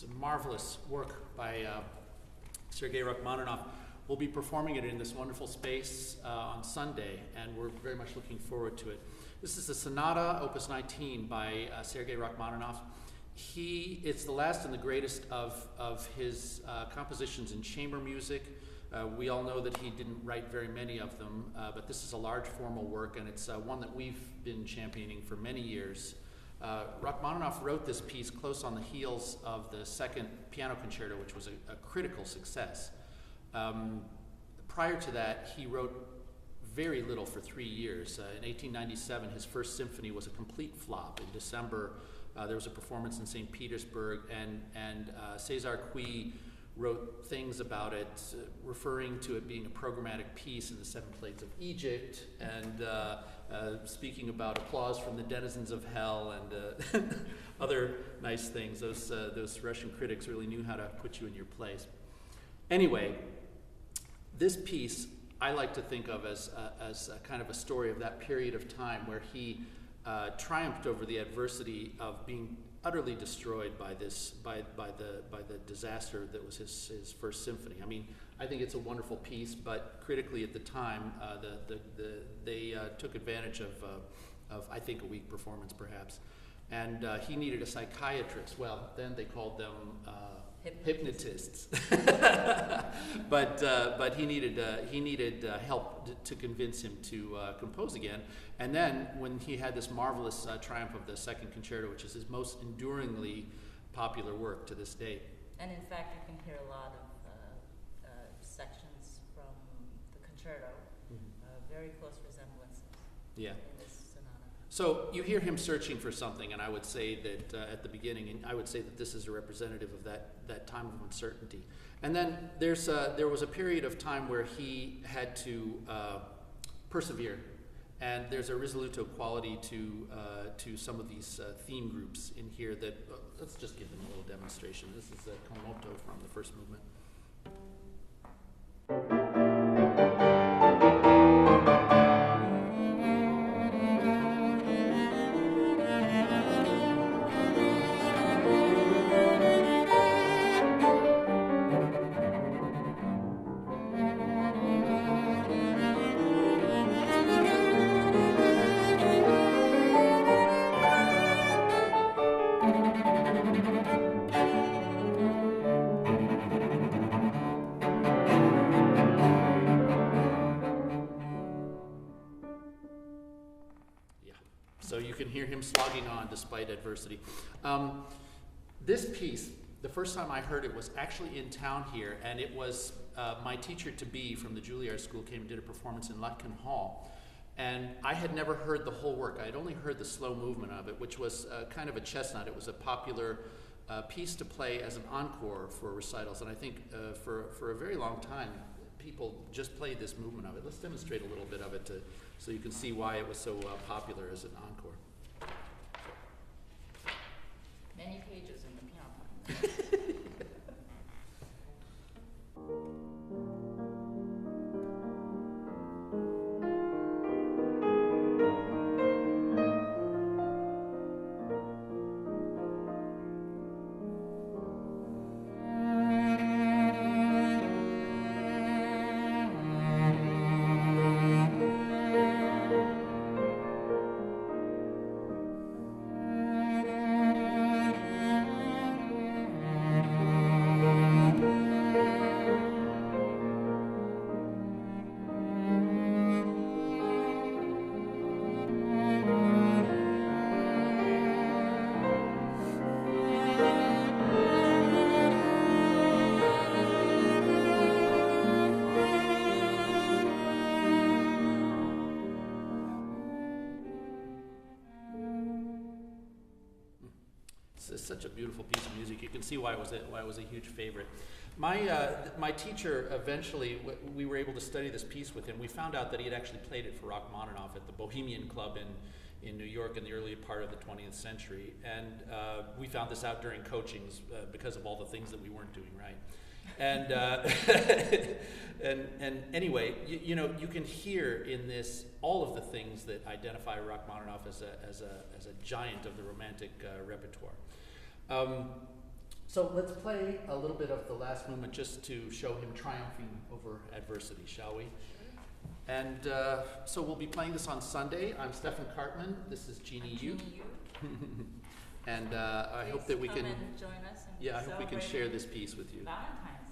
It's a marvelous work by Sergei Rachmaninoff. We'll be performing it in this wonderful space on Sunday, and we're very much looking forward to it. This is the Sonata, Opus 19 by Sergei Rachmaninoff. It's the last and the greatest of his compositions in chamber music. We all know that he didn't write very many of them, but this is a large formal work, and it's one that we've been championing for many years. Rachmaninoff wrote this piece close on the heels of the second piano concerto, which was a critical success. Prior to that, he wrote very little for 3 years. In 1897, his first symphony was a complete flop. In December, there was a performance in St. Petersburg, and César Cui wrote things about it, referring to it being a programmatic piece in the Seven Plagues of Egypt, and speaking about applause from the denizens of hell and other nice things. Those Russian critics really knew how to put you in your place. Anyway, this piece I like to think of as a kind of a story of that period of time where he triumphed over the adversity of being utterly destroyed by the disaster that was his first symphony. I mean, I think it's a wonderful piece, but critically at the time, they took advantage of I think a weak performance perhaps, and he needed a psychiatrist. Well, then they called them hypnotists, but he needed help to convince him to compose again. And then when he had this marvelous triumph of the second concerto, which is his most enduringly popular work to this day. And in fact, you can hear a lot of sections from the concerto, very close resemblances. Yeah. In this sonata. So you hear him searching for something, and I would say that at the beginning, and I would say that this is a representative of that time of uncertainty. And then there was a period of time where he had to persevere, and there's a risoluto quality to some of these theme groups in here that, let's just give them a little demonstration. This is a con moto from the first movement. So you can hear him slogging on despite adversity. This piece, the first time I heard it was actually in town here, and it was my teacher-to-be from the Juilliard School came and did a performance in Lutkin Hall. And I had never heard the whole work. I had only heard the slow movement of it, which was kind of a chestnut. It was a popular piece to play as an encore for recitals, and I think for a very long time, people just played this movement of it. Let's demonstrate a little bit of it so you can see why it was so popular as an encore. Many pages in the piano. It's such a beautiful piece of music. You can see why it was a huge favorite. My teacher eventually, we were able to study this piece with him. We found out that he had actually played it for Rachmaninoff at the Bohemian Club in New York in the early part of the 20th century. And we found this out during coachings because of all the things that we weren't doing right. And and anyway, you can hear in this all of the things that identify Rachmaninoff as a giant of the Romantic repertoire. So let's play a little bit of the last movement just to show him triumphing over adversity, shall we? And so we'll be playing this on Sunday. I'm Stefan Kartman. This is Jeannie Yu. And I hope that we can. Come and join us and I hope we can share this piece with you. Valentine's